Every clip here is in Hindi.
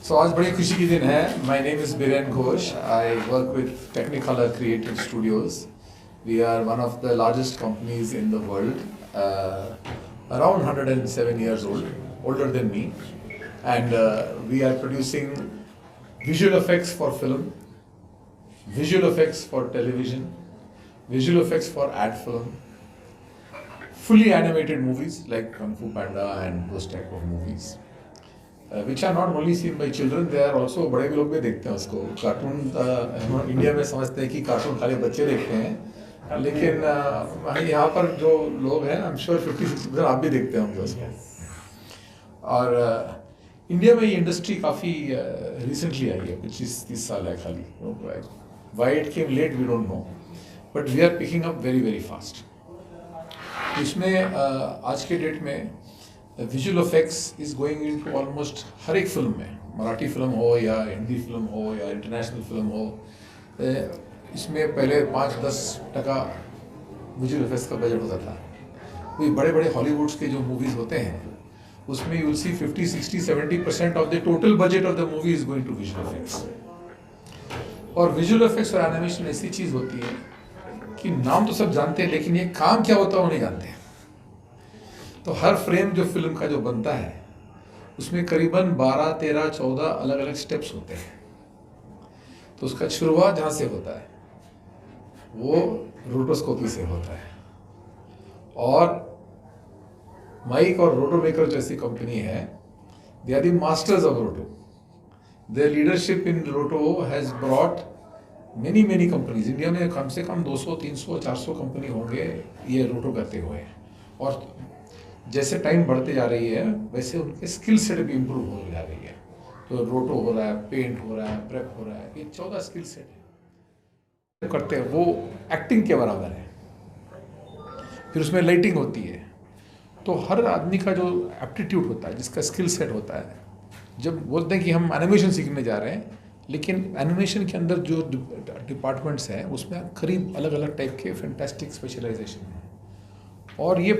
So आज बड़ी खुशी की दिन है. My name is Biren Ghosh. I work with Technicolor Creative Studios. We are one of the largest companies in the world. Around 107 years old, older than me, and we are producing visual effects for film, visual effects for television, visual effects for ad film, fully animated movies like Kung Fu Panda and those type of movies. Which are not only seen by children, they are also बड़े भी लोग भी देखते हैं उसको. कार्टून इंडिया में समझते हैं कि कार्टून खाली बच्चे देखते हैं, लेकिन यहाँ पर जो लोग हैं, आई एम श्योर 50-60% आप भी देखते होंगे उसको. और इंडिया में ये इंडस्ट्री काफ़ी रिसेंटली आई है, 25-30 साल है खाली. Why it came late we don't know, but we are picking up very very fast. इसमें आज के डेट में visual effects is going into almost हर एक फिल्म में, मराठी फिल्म हो या हिंदी फिल्म हो या इंटरनेशनल फिल्म हो. इसमें पहले 5-10% विजुअल इफेक्ट्स का बजट होता था. कोई बड़े बड़े हॉलीवुड्स के जो मूवीज़ होते हैं उसमें you will see 50-60-70% of the total budget of the movie is going to visual effects. और विजुअल इफेक्ट्स और एनिमेशन ऐसी चीज़ होती है कि नाम तो सब जानते हैं, लेकिन ये काम क्या होता है वो नहीं जानते. तो हर फ्रेम जो फिल्म का जो बनता है उसमें करीबन 12-13-14 अलग अलग स्टेप्स होते हैं. तो उसका शुरुआत जहाँ से होता है वो रोटोस्कोपी से होता है. और माइक और रोटो मेकर जैसी कंपनी है, they are the masters of roto. Their leadership in roto has brought many companies. India में कम से कम 200-300-400 कंपनी होंगे ये रोटो करते हुए. और जैसे टाइम बढ़ते जा रही है वैसे उनके स्किल सेट भी इम्प्रूव हो जा रही है. तो रोटो हो रहा है, पेंट हो रहा है, प्रेप हो रहा है, ये 14 स्किल सेट है करते हैं. वो एक्टिंग के बराबर है. फिर उसमें लाइटिंग होती है. तो हर आदमी का जो एप्टीट्यूड होता है, जिसका स्किल सेट होता है, जब बोलते हैं कि हम एनिमेशन सीखने जा रहे हैं, लेकिन एनिमेशन के अंदर जो डिपार्टमेंट्स हैं उसमें करीब अलग अलग टाइप के फैंटास्टिक स्पेशलाइजेशन हैं. और ये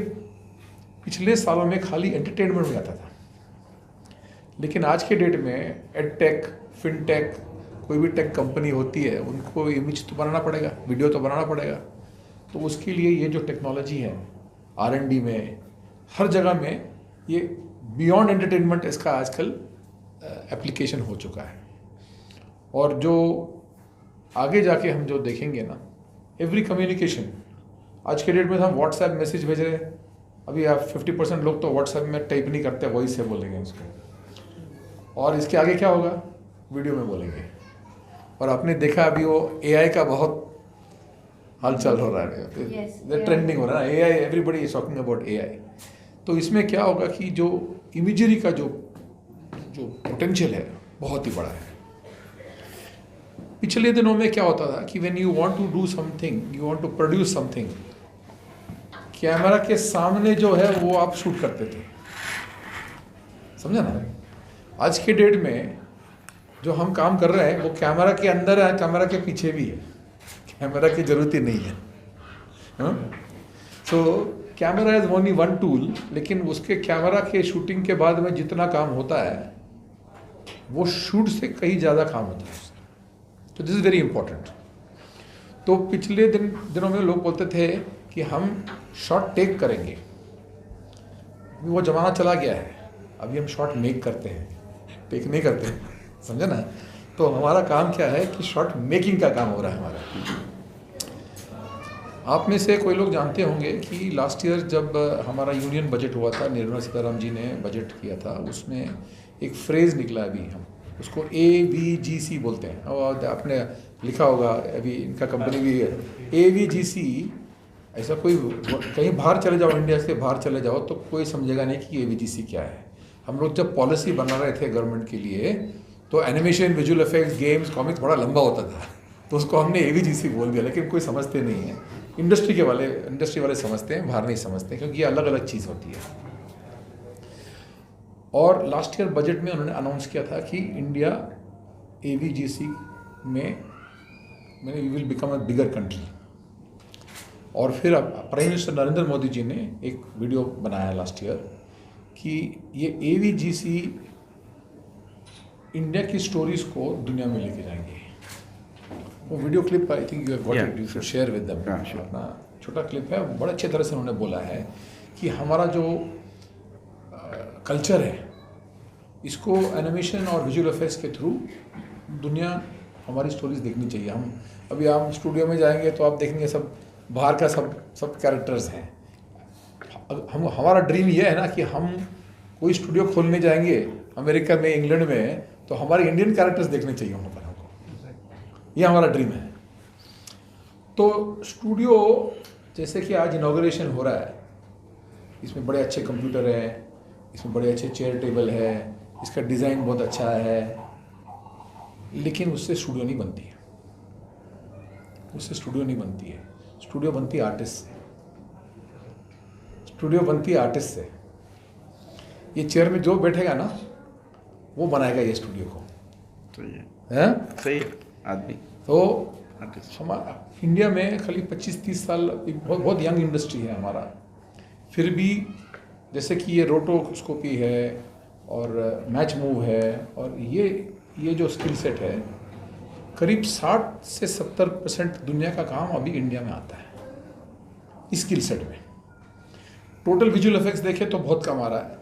पिछले सालों में खाली एंटरटेनमेंट में आता था, लेकिन आज के डेट में एडटेक, फिनटेक, कोई भी टेक कंपनी होती है उनको इमेज तो बनाना पड़ेगा, वीडियो तो बनाना पड़ेगा. तो उसके लिए ये जो टेक्नोलॉजी है R&D में हर जगह में, ये बियॉन्ड एंटरटेनमेंट इसका आजकल एप्लीकेशन हो चुका है. और जो आगे जाके हम जो देखेंगे ना, एवरी कम्युनिकेशन आज के डेट में हम व्हाट्सएप मैसेज भेज रहे हैं. अभी आप 50% लोग तो व्हाट्सएप में टाइप नहीं करते, वॉइस से बोलेंगे उसको. और इसके आगे क्या होगा, वीडियो में बोलेंगे. और आपने देखा अभी वो AI का बहुत हलचल हो रहा है, ट्रेंडिंग हो रहा है AI. Everybody is talking about AI. तो इसमें क्या होगा कि जो इमेजरी का जो पोटेंशियल है बहुत ही बड़ा है. पिछले दिनों में क्या होता था कि when you want to do something, you want to produce something, camera के सामने जो है वो आप शूट करते थे. समझा ना. आज के डेट में जो हम काम कर रहे हैं वो कैमरा के अंदर है, कैमरा के पीछे भी है. कैमरा की जरूरत ही नहीं है. So camera is only one tool, लेकिन उसके कैमरा के शूटिंग के बाद में जितना काम होता है वो शूट से कहीं ज़्यादा काम होता है. तो दिस इज़ वेरी इंपॉर्टेंट. तो पिछले दिनों में लोग बोलते थे कि हम शॉट टेक करेंगे. वो ज़माना चला गया है. अभी हम शॉट मेक करते हैं, टेक नहीं करते हैं. समझे ना. तो हमारा काम क्या है कि शॉट मेकिंग का काम हो रहा है हमारा. आप में से कोई लोग जानते होंगे कि लास्ट ईयर जब हमारा यूनियन बजट हुआ था, निर्मला सीतारामन जी ने बजट किया था, उसमें एक फ्रेज़ निकला. अभी हम उसको AVGC बोलते हैं. और आपने लिखा होगा, अभी इनका कंपनी भी है AVGC. ऐसा कोई कहीं बाहर चले जाओ, इंडिया से बाहर चले जाओ तो कोई समझेगा नहीं कि AVGC क्या है. हम लोग जब पॉलिसी बना रहे थे गवर्नमेंट के लिए तो animation, visual effects, games, comics बड़ा लंबा होता था, तो उसको हमने AVGC बोल दिया. लेकिन कोई समझते नहीं है. इंडस्ट्री वाले समझते हैं, बाहर नहीं समझते, क्योंकि ये अलग अलग चीज़ होती है. और लास्ट ईयर बजट में उन्होंने अनाउंस किया था कि इंडिया AVGC में we will become a bigger country. और फिर प्राइम मिनिस्टर नरेंद्र मोदी जी ने एक वीडियो बनाया लास्ट ईयर कि ये AVGC इंडिया की स्टोरीज को दुनिया में लेके जाएंगे। वो video clip I think you have got it, you should share with them. अपना छोटा क्लिप है, बड़े अच्छे तरह से उन्होंने बोला है कि हमारा जो कल्चर है इसको एनिमेशन और विजुअल इफेक्ट्स के थ्रू दुनिया हमारी स्टोरीज देखनी चाहिए। हम अभी आप स्टूडियो में जाएंगे तो आप देखेंगे सब बाहर का सब कैरेक्टर्स हैं। हम हमारा ड्रीम ये है ना कि हम कोई स्टूडियो खोलने जाएंगे अमेरिका में, इंग्लैंड में, तो हमारे इंडियन कैरेक्टर्स देखने चाहिए वहाँ पर हमको। ये हमारा ड्रीम है। तो स्टूडियो जैसे कि आज इनॉग्रेशन हो रहा है, इसमें बड़े अच्छे कंप्यूटर हैं, इसमें बड़े अच्छे चेयर टेबल है, इसका डिज़ाइन बहुत अच्छा है, लेकिन उससे स्टूडियो नहीं बनती है। उससे स्टूडियो नहीं बनती है। स्टूडियो बनती है आर्टिस्ट से। स्टूडियो बनती है आर्टिस्ट से। ये चेयर में जो बैठेगा ना वो बनाएगा ये स्टूडियो को। सही है, हैं? सही है आदमी। तो हमारा इंडिया में खाली 25-30 साल, बहुत यंग इंडस्ट्री है हमारा, फिर भी जैसे कि ये रोटोस्कोपी है और मैच मूव है और ये जो स्किल सेट है, करीब 60 से 70% दुनिया का काम अभी इंडिया में आता है इस स्किल सेट में। टोटल विजुअल इफेक्ट्स देखें तो बहुत कम आ रहा है,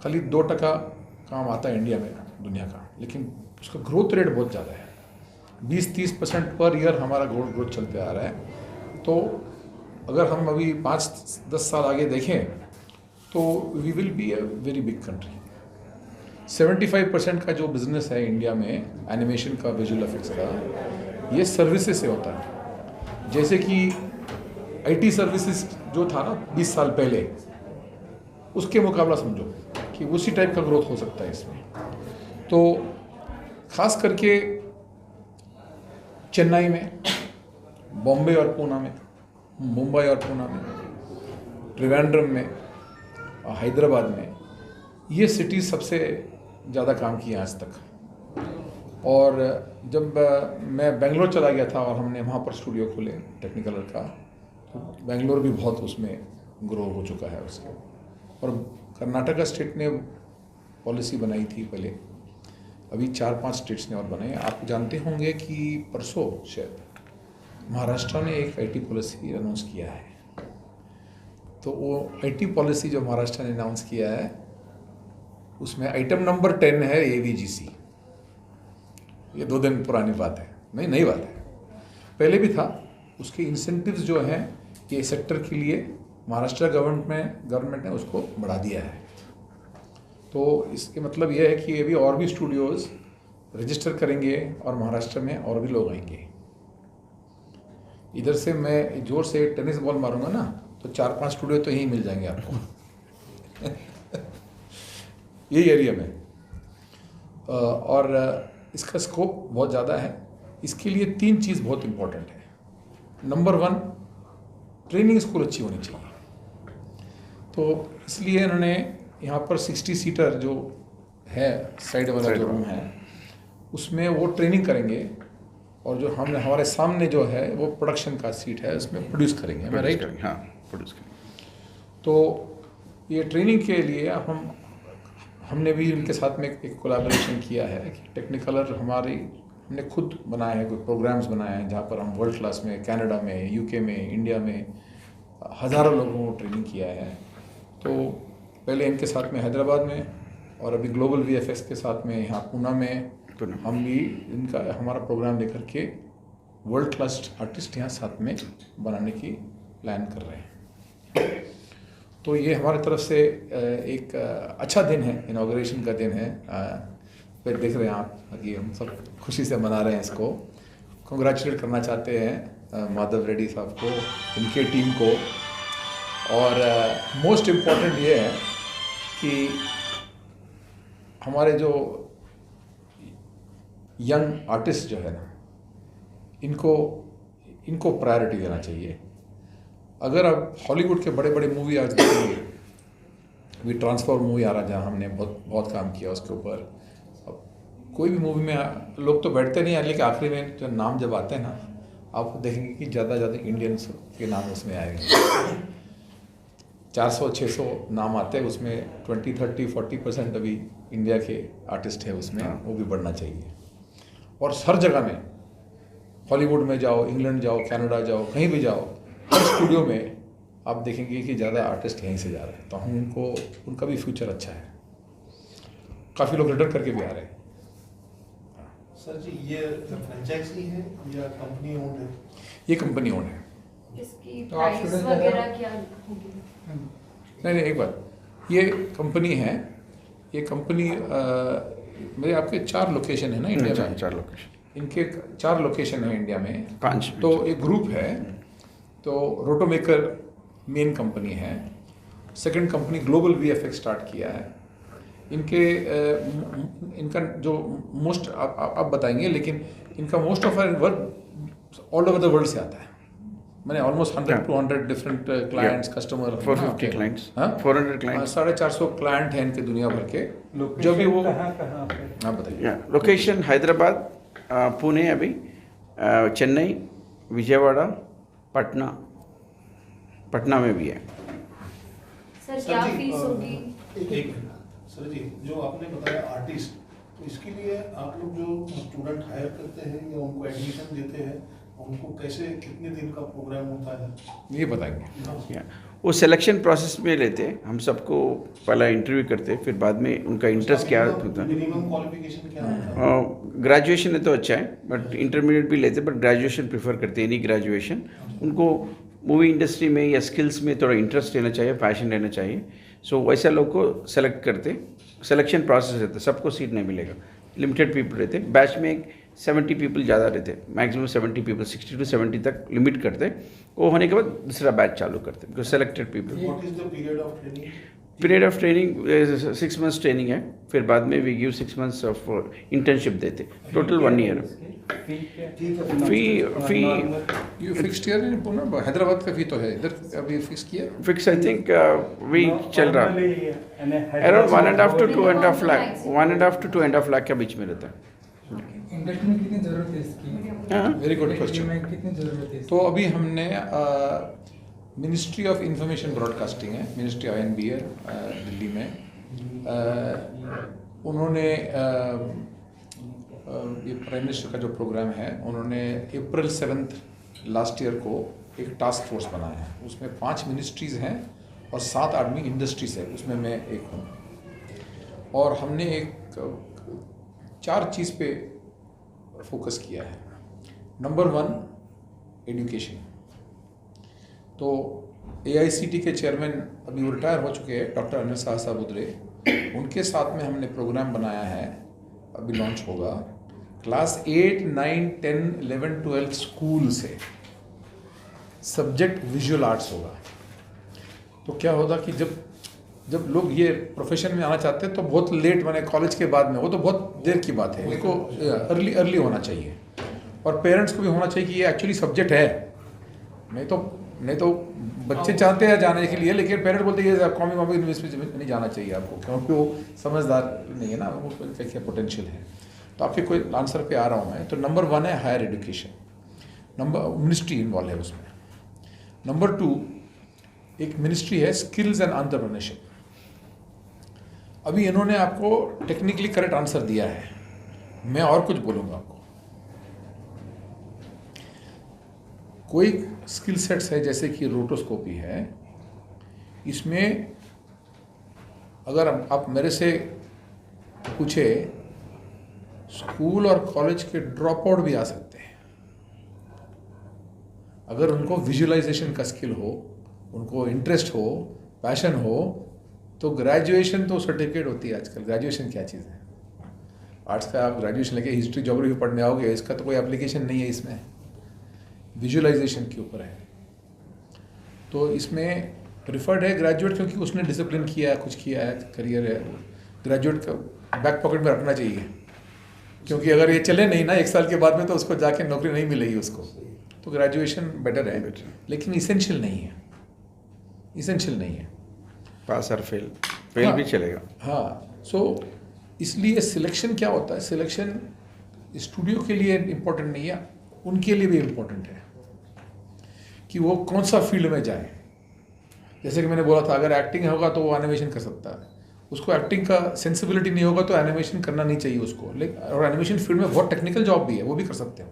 खाली 2% काम आता है इंडिया में दुनिया का, लेकिन उसका ग्रोथ रेट बहुत ज़्यादा है। 20-30% पर ईयर हमारा ग्रोथ चलते आ रहा है। तो अगर हम अभी 5-10 साल आगे देखें तो we will be a very big country. 75% का जो बिज़नेस है इंडिया में एनिमेशन का, विजुअल इफेक्ट्स का, ये सर्विसेज से होता है। जैसे कि आईटी सर्विसेज जो था ना 20 साल पहले, उसके मुकाबला समझो कि उसी टाइप का ग्रोथ हो सकता है इसमें। तो खास करके चेन्नई में, बॉम्बे और पूना में, मुंबई और पूना में, त्रिवेंद्रम में और हैदराबाद में, ये सिटीज़ सबसे ज़्यादा काम किए आज तक। और जब मैं बेंगलोर चला गया था और हमने वहाँ पर स्टूडियो खोले टेक्निकलर का, तो बेंगलोर भी बहुत उसमें ग्रो हो चुका है उसके। और कर्नाटका स्टेट ने पॉलिसी बनाई थी पहले, अभी 4-5 स्टेट्स ने और बनाए। आप जानते होंगे कि परसों शायद महाराष्ट्र ने एक आईटी पॉलिसी अनाउंस किया है। तो वो आईटी पॉलिसी जो महाराष्ट्र ने अनाउंस किया है, उसमें आइटम नंबर 10 है AVGC। ये 2 दिन पुरानी बात है, नई बात है, पहले भी था। उसके इंसेंटिव्स जो हैं ये सेक्टर के लिए महाराष्ट्र गवर्नमेंट ने उसको बढ़ा दिया है। तो इसके मतलब ये है कि अभी और भी स्टूडियोज़ रजिस्टर करेंगे और महाराष्ट्र में और भी लोग आएंगे। इधर से मैं जोर से टेनिस बॉल मारूंगा ना तो 4-5 स्टूडियो तो यहीं मिल जाएंगे आपको यही एरिया में। और इसका स्कोप बहुत ज़्यादा है। इसके लिए 3 चीज़ बहुत इम्पोर्टेंट है। नंबर 1, ट्रेनिंग स्कूल अच्छी होनी चाहिए। तो इसलिए इन्होंने यहाँ पर 60 सीटर जो है साइड वाला जो रूम है, उसमें वो ट्रेनिंग करेंगे, और जो हमारे सामने जो है वो प्रोडक्शन का सीट है, उसमें प्रोड्यूस करेंगे। मैं राइट? हाँ, प्रोड्यूस करेंगे। तो ये ट्रेनिंग के लिए हमने भी उनके साथ में एक कोलैबोरेशन किया है कि टेक्निकलर हमने खुद बनाए हैं, कोई प्रोग्राम्स बनाए हैं जहाँ पर हम वर्ल्ड क्लास में कनाडा में, यूके में, इंडिया में हज़ारों लोगों को ट्रेनिंग किया है। तो पहले इनके साथ में हैदराबाद में, और अभी ग्लोबल VFX के साथ में यहाँ पूना में हम भी हमारा प्रोग्राम लेकर के वर्ल्ड क्लास आर्टिस्ट यहाँ साथ में बनाने की प्लान कर रहे हैं। तो ये हमारी तरफ से एक अच्छा दिन है, इनॉग्रेशन का दिन है। फिर देख रहे हैं आप कि हम सब खुशी से मना रहे हैं इसको। कंग्रेचुलेट करना चाहते हैं माधव रेड्डी साहब को, इनके टीम को। और मोस्ट इम्पॉर्टेंट ये है कि हमारे जो यंग आर्टिस्ट जो है ना, इनको प्रायोरिटी देना चाहिए। अगर अब हॉलीवुड के बड़े बड़े मूवी आज देखेंगे, अभी ट्रांसफॉर्म मूवी आ रहा है जहाँ हमने बहुत काम किया उसके ऊपर। अब कोई भी मूवी में लोग तो बैठते नहीं हैं, लेकिन आखिरी में जो नाम जब आते हैं ना, आप देखेंगे कि ज़्यादा इंडियंस के नाम उसमें आएंगे। 400-600 नाम आते हैं उसमें, 20-30-40% अभी इंडिया के आर्टिस्ट है उसमें, वो भी बढ़ना चाहिए। और हर जगह में, हॉलीवुड में जाओ, इंग्लैंड जाओ, कनाडा जाओ, कहीं भी जाओ, हर स्टूडियो में आप देखेंगे कि ज़्यादा आर्टिस्ट यहीं से जा रहे हैं। तो हम उनका भी फ्यूचर अच्छा है। काफ़ी लोग रिटर्न करके भी आ रहे हैं। सर जी, ये फ्रेंचाइजी है या कंपनी ओन्ड है? ये कंपनी ओन है। इसकी तो आप प्राइस student वगैरह क्या होगी? नहीं, एक बात, ये कंपनी है, ये कंपनी मेरे आपके 4 लोकेशन है ना इंडिया में। 4 लोकेशन, इनके 4 लोकेशन है इंडिया में। 5 तो एक ग्रुप है, तो रोटोमेकर मेन कंपनी है। Second company global VFX start किया है। इनका जो मोस्ट आप बताएंगे, लेकिन इनका most of work all over the world से आता है। मैंने almost 100 to 100 different clients, customer, 450 clients, 400 clients, 450 client हैं इनके दुनिया भर के। जो भी वो, कहाँ पे? हाँ बताइए। लोकेशन हैदराबाद, पुणे, अभी चेन्नई, विजयवाड़ा, पटना में भी है। सर क्या फीस होगी? एक मिनट सर जी, जो आपने बताया आर्टिस्ट, तो इसके लिए आप लोग जो स्टूडेंट हायर करते हैं या उनको एडमिशन देते हैं, उनको कैसे, कितने दिन का प्रोग्राम होता है, ये बताएंगे। वो सिलेक्शन प्रोसेस में लेते हैं, हम सबको पहला इंटरव्यू करते हैं, फिर बाद में उनका इंटरेस्ट क्या होता है। मिनिमम क्वालिफिकेशन क्या होता है? ग्रेजुएशन है तो अच्छा है, बट इंटरमीडिएट भी लेते हैं, बट ग्रेजुएशन प्रेफर करते हैं, नहीं ग्रेजुएशन। उनको मूवी इंडस्ट्री में या स्किल्स में थोड़ा इंटरेस्ट रहना चाहिए, पैशन रहना चाहिए। सो वैसा लोग को सेलेक्ट करते, सिलेक्शन प्रोसेस रहता है, सबको सीट नहीं मिलेगा, लिमिटेड पीपल रहते। बैच में 70 पीपल ज़्यादा रहते, मैक्सिमम 70 पीपल, 60 to 70 तक लिमिट करते। वो होने के बाद दूसरा बैच चालू करते, because selected people. What is the period of training? Period of training 6 months training है, फिर बाद में we give 6 months of internship देते, टोटल 1 year। फी ये फिक्स्ड ईयर नहीं पूरा, हैदराबाद का फी तो है, इधर अभी फिक्स किया। फिक्स आई थिंक वी चल रहा around 1.5 to 2.5 lakh, 1.5 to 2.5 lakh के बीच में रहता है। इंडस्ट्री में कितनी जरूरत है इसकी? हाँ, वेरी गुड इंडस्ट्री क्वेश्चन। में कितनी जरूरत है इसकी? तो अभी हमने मिनिस्ट्री ऑफ इंफॉर्मेशन ब्रॉडकास्टिंग है, मिनिस्ट्री ऑफ INB दिल्ली में, उन्होंने ये प्राइम मिनिस्टर का जो प्रोग्राम है, उन्होंने April 7 लास्ट ईयर को एक टास्क फोर्स बनाया है। उसमें 5 मिनिस्ट्रीज़ हैं और 7 आदमी इंडस्ट्रीज है, उसमें मैं एक हूँ। और हमने एक 4 चीज़ पे फोकस किया है। Number 1 education. तो AICT के चेयरमैन अभी वो रिटायर हो चुके हैं, डॉक्टर अनिल साहब उदरे, उनके साथ में हमने प्रोग्राम बनाया है, अभी लॉन्च होगा। क्लास 8, 9, 10, 11, 12 स्कूल से सब्जेक्ट विजुअल आर्ट्स होगा। तो क्या होगा कि जब लोग ये प्रोफेशन में आना चाहते हैं तो बहुत लेट, मैंने कॉलेज के बाद में, वो तो बहुत देर की बात है, उनको अर्ली होना चाहिए। और पेरेंट्स को भी होना चाहिए कि ये एक्चुअली सब्जेक्ट है। नहीं तो बच्चे चाहते हैं जाने के लिए, लेकिन पेरेंट्स बोलते हैं ये कॉमी मामी यूनिवर्सिटी में नहीं जाना चाहिए आपको, क्योंकि वो समझदार नहीं है ना, वो क्या पोटेंशियल है। तो आपके कोई आंसर पे आ रहा हूँ मैं। तो नंबर 1 है हायर एजुकेशन, मिनिस्ट्री इन्वॉल्व है उसमें। नंबर 2 एक मिनिस्ट्री है स्किल्स एंड एंटरप्रेन्योरशिप। अभी इन्होंने आपको टेक्निकली करेक्ट आंसर दिया है, मैं और कुछ बोलूँगा आपको। कोई स्किल सेट्स है जैसे कि रोटोस्कोपी है, इसमें अगर आप मेरे से पूछे, स्कूल और कॉलेज के ड्रॉप आउट भी आ सकते हैं अगर उनको विजुअलाइजेशन का स्किल हो, उनको इंटरेस्ट हो, पैशन हो। तो ग्रेजुएशन तो सर्टिफिकेट होती है आजकल, ग्रेजुएशन क्या चीज़ है? आर्ट्स का आप ग्रेजुएशन लेके हिस्ट्री ज्योग्राफी पढ़ने आओगे, इसका तो कोई एप्लीकेशन नहीं है इसमें, विजुअलाइजेशन के ऊपर है। तो इसमें प्रिफर्ड है ग्रेजुएट, क्योंकि उसने डिसिप्लिन किया है, कुछ किया है, करियर है। ग्रेजुएट का बैक पॉकेट में रखना चाहिए, क्योंकि अगर ये चले नहीं ना 1 साल के बाद में, तो उसको जाके नौकरी नहीं मिलेगी उसको। तो ग्रेजुएशन बेटर है, लेकिन इसेंशियल नहीं है, इसेंशियल नहीं है। पास और फेल हाँ, भी चलेगा। हाँ। सो इसलिए सिलेक्शन क्या होता है, सिलेक्शन स्टूडियो के लिए इम्पोर्टेंट नहीं है, उनके लिए भी इम्पोर्टेंट है कि वो कौन सा फील्ड में जाए। जैसे कि मैंने बोला था, अगर एक्टिंग होगा तो वो एनिमेशन कर सकता है, उसको एक्टिंग का सेंसिबिलिटी नहीं होगा तो एनिमेशन करना नहीं चाहिए उसको। लेकिन और एनिमेशन फील्ड में बहुत टेक्निकल जॉब भी है, वो भी कर सकते हो।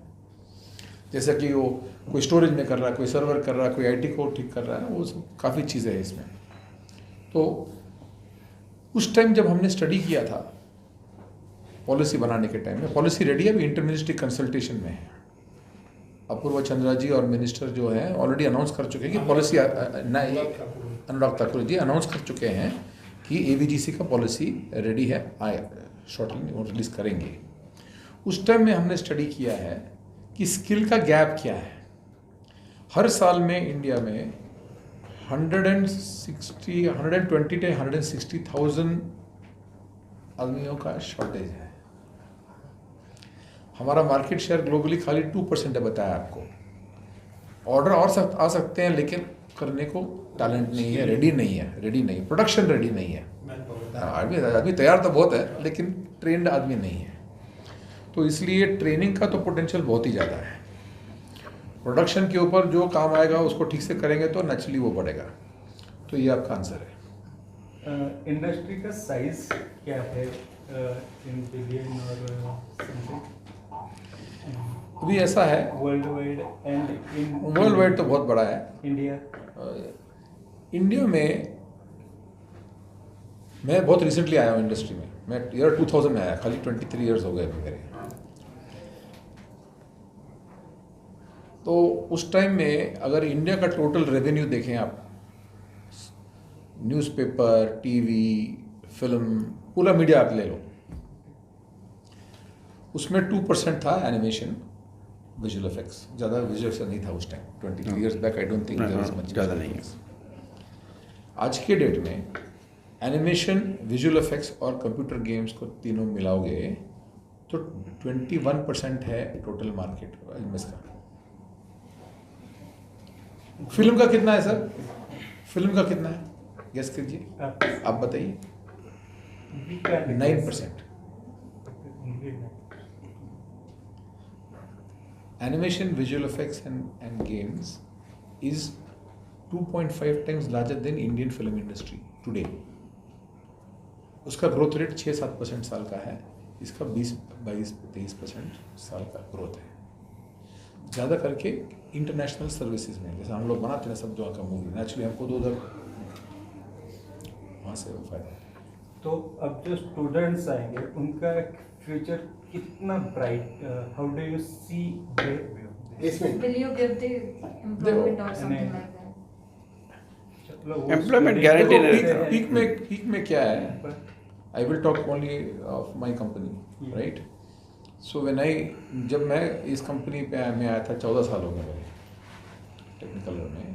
जैसे कि वो कोई स्टोरेज में कर रहा है, कोई सर्वर कर रहा है, कोई आईटी को ठीक कर रहा है, वो सब काफ़ी चीज़ें हैं इसमें। तो उस टाइम जब हमने स्टडी किया था पॉलिसी बनाने के टाइम में, पॉलिसी रेडी है, अभी इंटरमिनिस्ट्री कंसल्टेशन में है। अपूर्वा चंद्रा जी और मिनिस्टर जो हैं ऑलरेडी अनाउंस कर चुके हैं कि पॉलिसी, अनुराग ठाकुर जी अनाउंस कर चुके हैं कि एवीजीसी का पॉलिसी रेडी है, आए शॉर्टली वो रिलीज करेंगे। उस टाइम में हमने स्टडी किया है कि स्किल का गैप क्या है। हर साल में इंडिया में 120 to 160,000 आदमियों का शॉर्टेज है। हमारा मार्केट शेयर ग्लोबली खाली 2% है, बताया आपको। ऑर्डर और आ सकते हैं लेकिन करने को टैलेंट नहीं है, रेडी नहीं है, प्रोडक्शन रेडी नहीं है। आदमी तैयार तो बहुत है लेकिन ट्रेंड आदमी नहीं है। तो इसलिए ट्रेनिंग का तो पोटेंशियल बहुत ही ज़्यादा है। प्रोडक्शन के ऊपर जो काम आएगा उसको ठीक से करेंगे तो नेचुरली वो बढ़ेगा। तो ये आपका आंसर है। इंडस्ट्री का साइज क्या है इन बिलियन और समथिंग? अभी ऐसा है world wide and in world wide तो बहुत बड़ा है। इंडिया इंडिया में मैं बहुत रिसेंटली आया हूँ इंडस्ट्री में। मैं ईयर 2000 में आया, खाली 23 इयर्स हो गए अभी मेरे। तो उस टाइम में अगर इंडिया का टोटल रेवेन्यू देखें आप, न्यूज़पेपर, टीवी, फिल्म, पूरा मीडिया आप ले लो, उसमें 2% था एनिमेशन, विजुअल इफेक्ट्स। ज़्यादा विजुअल इफेक्ट्स नहीं था उस time. 23 years back I don't think there was much, ज़्यादा नहीं है। आज के डेट में एनिमेशन, विजुअल इफेक्ट्स और कंप्यूटर गेम्स को तीनों मिलाओगे तो 21% है टोटल मार्केट इसका। फिल्म का कितना है सर? फिल्म का कितना है? गेस कीजिए, आप बताइए। 9%। Animation, visual effects and games is 2.5 times larger than Indian film industry today. उसका ग्रोथ रेट 6-7% साल का है, इसका 20-22-23% साल का ग्रोथ है। ज़्यादा करके इंटरनेशनल सर्विसेज में, जैसे हम लोग बनाते हैं सब जगह का मूवी, नेचुरली हमको दो उधर वहाँ से फायदा। तो अब जो स्टूडेंट्स आएंगे उनका फ्यूचर कितना bright, how do you see Will you give the employment or something like that? Employment guarantee peak में क्या है? I will talk only of my company, right? So जब मैं इस कंपनी पे मैं आया था 14 साल हो गए मेरे टेक्निकल में।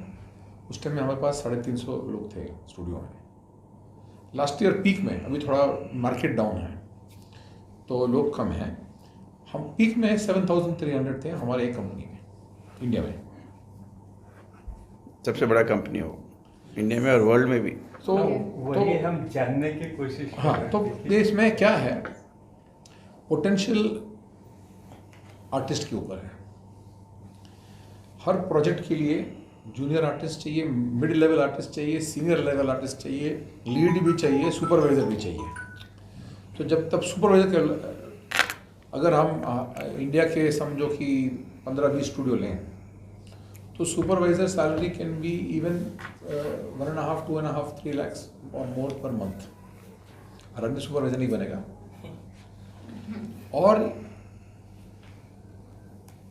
उस टाइम में हमारे पास 350 लोग थे स्टूडियो में। लास्ट ईयर पीक में, अभी थोड़ा मार्केट डाउन है तो लोग कम हैं, हम पीक में 7,300 थे हमारे एक कंपनी में, इंडिया में। सबसे बड़ा कंपनी हो इंडिया में और वर्ल्ड में भी। तो वही हम जानने की कोशिश कर हाँ, रहे तो थे। देश में क्या है, पोटेंशियल आर्टिस्ट के ऊपर है। हर प्रोजेक्ट के लिए जूनियर आर्टिस्ट चाहिए, मिड लेवल आर्टिस्ट चाहिए, सीनियर लेवल आर्टिस्ट चाहिए, लीड भी चाहिए, सुपरवाइजर भी चाहिए। तो जब तब सुपरवाइजर के, अगर हम इंडिया के समझो कि 15-20 स्टूडियो लें तो supervisor salary can be even 1.5, 2.5, 3 lakhs और मोर पर मंथ। हर आदमी सुपरवाइजर नहीं बनेगा। और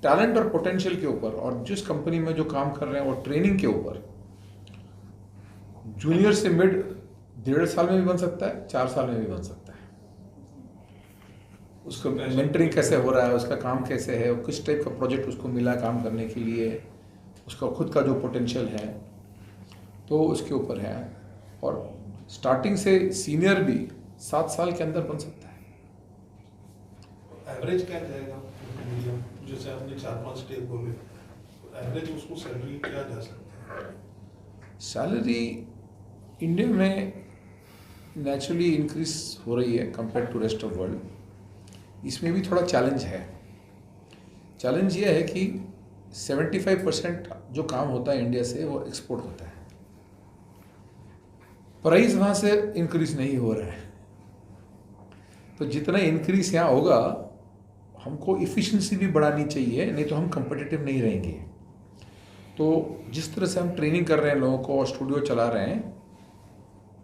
टैलेंट और पोटेंशियल के ऊपर और जिस कंपनी में जो काम कर रहे हैं और ट्रेनिंग के ऊपर, जूनियर से मिड 1.5 साल में भी बन सकता है, 4 साल में भी बन सकता है। उसका मेंटरिंग कैसे हो रहा है, उसका काम कैसे है, किस टाइप का प्रोजेक्ट उसको मिला काम करने के लिए, उसका खुद का जो पोटेंशियल है तो उसके ऊपर है। और स्टार्टिंग से सीनियर भी 7 साल के अंदर बन सकता है। एवरेज क्या जाएगा? जैसे आपने 4-5 स्टेप बोले, एवरेज उसको सैलरी क्या जा सकता है? सैलरी इंडिया में नेचुरली इंक्रीज हो रही है compare to rest of world. इसमें भी थोड़ा चैलेंज है। चैलेंज ये है कि 75% जो काम होता है इंडिया से वो एक्सपोर्ट होता है। प्राइस वहाँ से इंक्रीज नहीं हो रहा है। तो जितना इंक्रीज यहाँ होगा हमको इफ़िशिएंसी भी बढ़ानी चाहिए, नहीं तो हम कंपिटिटिव नहीं रहेंगे। तो जिस तरह से हम ट्रेनिंग कर रहे हैं लोगों को और स्टूडियो चला रहे हैं,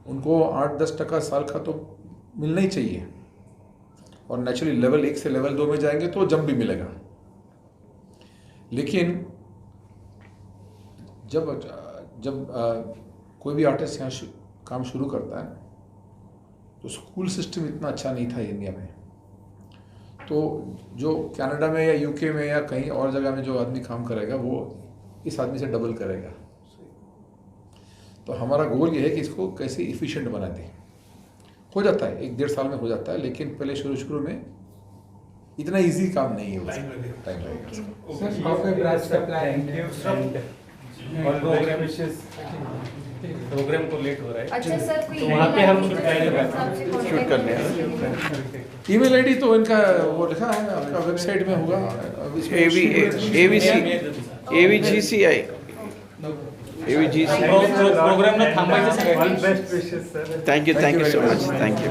उनको 8-10% साल का तो मिलना ही चाहिए, और नेचुरली लेवल 1 से लेवल 2 में जाएंगे तो जंप भी मिलेगा। लेकिन जब कोई भी आर्टिस्ट यहाँ काम शुरू करता है तो स्कूल सिस्टम इतना अच्छा नहीं था इंडिया में। तो जो कनाडा में या यूके में या कहीं और जगह में जो आदमी काम करेगा वो इस आदमी से डबल करेगा। तो हमारा गोल ये है कि इसको कैसे इफ़िशिएंट बना दें। हो जाता है 1-1.5 साल में हो जाता है, लेकिन पहले शुरू में इतना इजी काम नहीं है, टाइम लगेगा। सर कॉफी ब्रांच का plan thank you and all program wishes. Program को लेट हो रहा है, अच्छा सर, कोई तो वहाँ पे हम email ID शूट करने ईमेल आईडी तो इनका वो लिखा है आपका वेबसाइट में होगा। AVGCI प्रोग्राम ना थांबायचं सगळ्यांनी। All best wishes sir. Thank you so much, thank you.